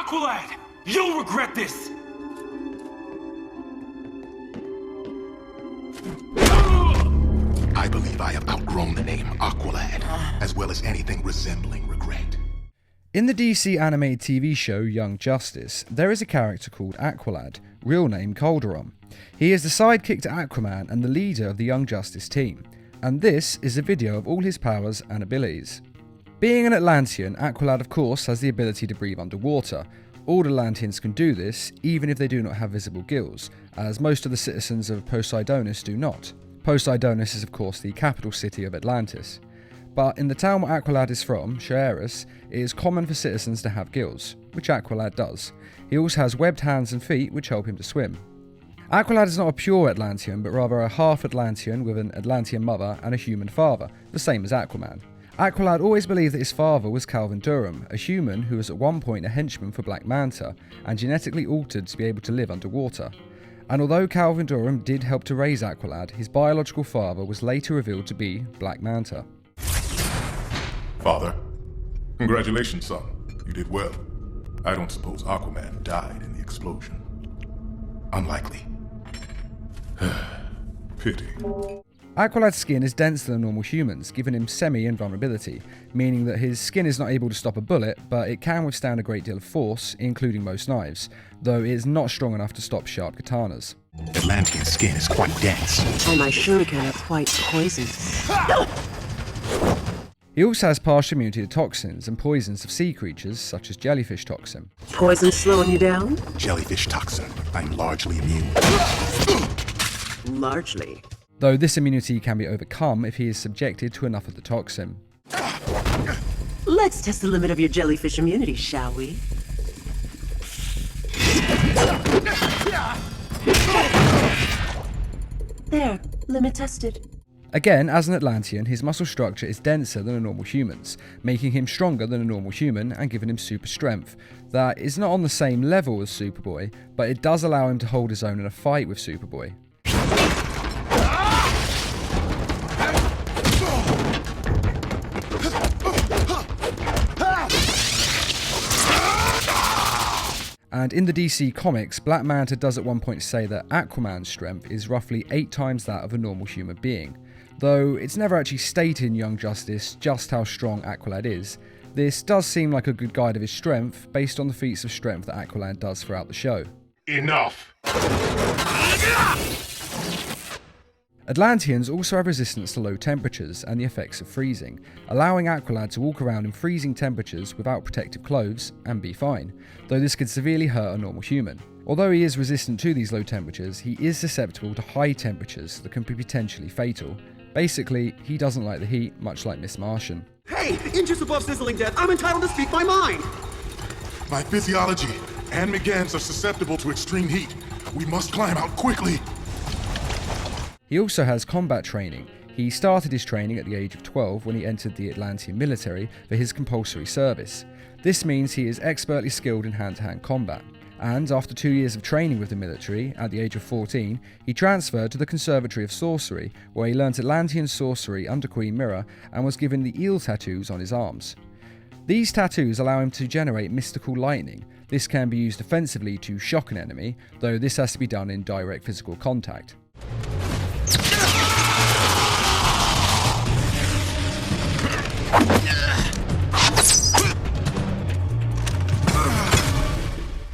Aqualad! You'll regret this! I believe I have outgrown the name Aqualad, as well as anything resembling regret. In the DC animated TV show Young Justice, there is a character called Aqualad, real name Calderon. He is the sidekick to Aquaman and the leader of the Young Justice team, and this is a video of all his powers and abilities. Being an Atlantean, Aqualad of course has the ability to breathe underwater. All Atlanteans can do this, even if they do not have visible gills, as most of the citizens of Poseidonis do not. Poseidonis is of course the capital city of Atlantis. But in the town where Aqualad is from, Chaeris, it is common for citizens to have gills, which Aqualad does. He also has webbed hands and feet which help him to swim. Aqualad is not a pure Atlantean, but rather a half Atlantean with an Atlantean mother and a human father, the same as Aquaman. Aqualad always believed that his father was Calvin Durham, a human who was at one point a henchman for Black Manta, and genetically altered to be able to live underwater. And although Calvin Durham did help to raise Aqualad, his biological father was later revealed to be Black Manta. Father, congratulations, son. You did well. I don't suppose Aquaman died in the explosion. Unlikely. Pity. Aqualad's skin is denser than normal humans, giving him semi-invulnerability, meaning that his skin is not able to stop a bullet, but it can withstand a great deal of force, including most knives, though it is not strong enough to stop sharp katanas. Atlantean skin is quite dense. And my shuriken are quite poisonous. He also has partial immunity to toxins and poisons of sea creatures, such as jellyfish toxin. Poison slowing you down? Jellyfish toxin. I'm largely immune. Largely. Though this immunity can be overcome if he is subjected to enough of the toxin. Let's test the limit of your jellyfish immunity, shall we? There, limit tested. Again, as an Atlantean, his muscle structure is denser than a normal human's, making him stronger than a normal human and giving him super strength. That is not on the same level as Superboy, but it does allow him to hold his own in a fight with Superboy. And in the DC comics, Black Manta does at one point say that Aquaman's strength is roughly 8 times that of a normal human being. Though it's never actually stated in Young Justice just how strong Aqualad is, this does seem like a good guide of his strength based on the feats of strength that Aqualad does throughout the show. Enough! Atlanteans also have resistance to low temperatures and the effects of freezing, allowing Aqualad to walk around in freezing temperatures without protective clothes and be fine, though this could severely hurt a normal human. Although he is resistant to these low temperatures, he is susceptible to high temperatures that can be potentially fatal. Basically, he doesn't like the heat, much like Miss Martian. Hey, inches above sizzling death, I'm entitled to speak my mind! My physiology and Megans are susceptible to extreme heat. We must climb out quickly. He also has combat training. He started his training at the age of 12 when he entered the Atlantean military for his compulsory service. This means he is expertly skilled in hand-to-hand combat. And after 2 years of training with the military, at the age of 14, he transferred to the Conservatory of Sorcery, where he learnt Atlantean sorcery under Queen Myrrah and was given the eel tattoos on his arms. These tattoos allow him to generate mystical lightning. This can be used offensively to shock an enemy, though this has to be done in direct physical contact.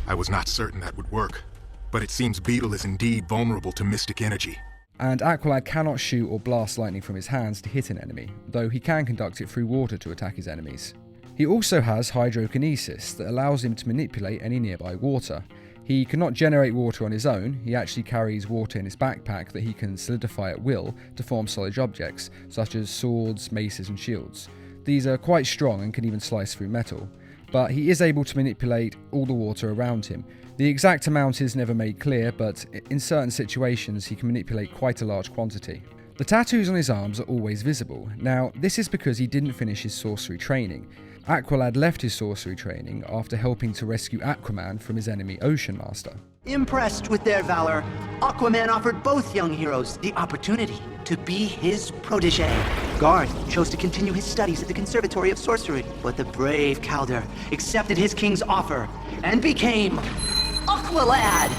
I was not certain that would work, but it seems Beetle is indeed vulnerable to mystic energy. And Aqualad cannot shoot or blast lightning from his hands to hit an enemy, though he can conduct it through water to attack his enemies. He also has hydrokinesis that allows him to manipulate any nearby water. He cannot generate water on his own, he actually carries water in his backpack that he can solidify at will to form solid objects, such as swords, maces and shields. These are quite strong and can even slice through metal. But he is able to manipulate all the water around him. The exact amount is never made clear, but in certain situations he can manipulate quite a large quantity. The tattoos on his arms are always visible. Now, this is because he didn't finish his sorcery training. Aqualad left his sorcery training after helping to rescue Aquaman from his enemy Ocean Master. Impressed with their valor, Aquaman offered both young heroes the opportunity to be his protege. Garth chose to continue his studies at the Conservatory of Sorcery, but the brave Calder accepted his king's offer and became Aqualad!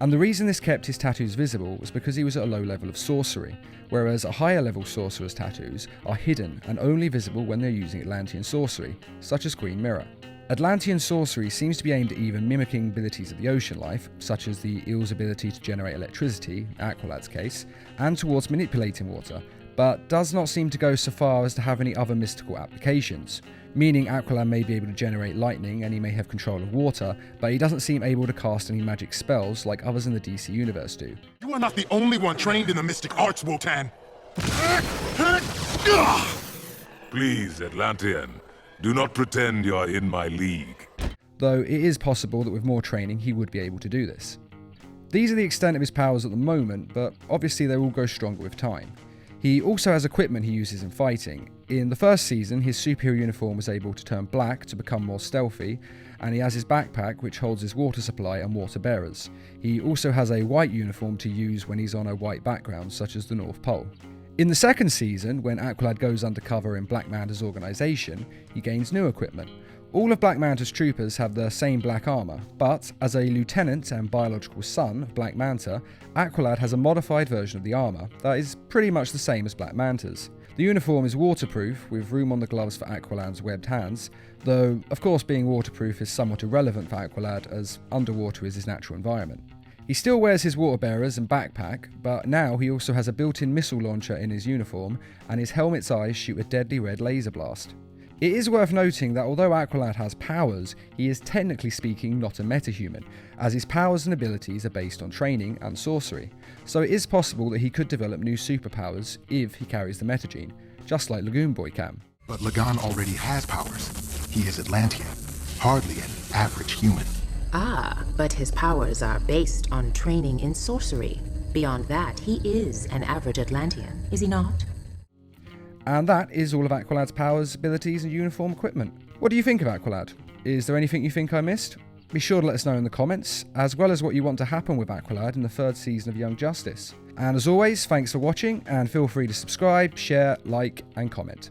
And the reason this kept his tattoos visible was because he was at a low level of sorcery, whereas a higher level sorcerer's tattoos are hidden and only visible when they're using Atlantean sorcery, such as Queen Myrrah. Atlantean sorcery seems to be aimed at either mimicking abilities of the ocean life, such as the eel's ability to generate electricity, Aqualad's case, and towards manipulating water, but does not seem to go so far as to have any other mystical applications, meaning Aqualad may be able to generate lightning and he may have control of water, but he doesn't seem able to cast any magic spells like others in the DC universe do. You are not the only one trained in the mystic arts, Wotan. Please, Atlantean, do not pretend you are in my league. Though it is possible that with more training he would be able to do this. These are the extent of his powers at the moment, but obviously they will grow stronger with time. He also has equipment he uses in fighting. In the first season, his superhero uniform was able to turn black to become more stealthy, and he has his backpack which holds his water supply and water bearers. He also has a white uniform to use when he's on a white background, such as the North Pole. In the second season, when Aqualad goes undercover in Black Manta's organisation, he gains new equipment. All of Black Manta's troopers have the same black armour, but as a lieutenant and biological son of Black Manta, Aqualad has a modified version of the armour that is pretty much the same as Black Manta's. The uniform is waterproof, with room on the gloves for Aqualad's webbed hands, though of course being waterproof is somewhat irrelevant for Aqualad as underwater is his natural environment. He still wears his water bearers and backpack, but now he also has a built-in missile launcher in his uniform, and his helmet's eyes shoot a deadly red laser blast. It is worth noting that although Aqualad has powers, he is technically speaking not a metahuman, as his powers and abilities are based on training and sorcery, so it is possible that he could develop new superpowers if he carries the metagene, just like Lagoon Boy can. But Lagan already has powers. He is Atlantean, hardly an average human. Ah, but his powers are based on training in sorcery. Beyond that, he is an average Atlantean, is he not? And that is all of Aqualad's powers, abilities, and uniform equipment. What do you think of Aqualad? Is there anything you think I missed? Be sure to let us know in the comments, as well as what you want to happen with Aqualad in the third season of Young Justice. And as always, thanks for watching, and feel free to subscribe, share, like, and comment.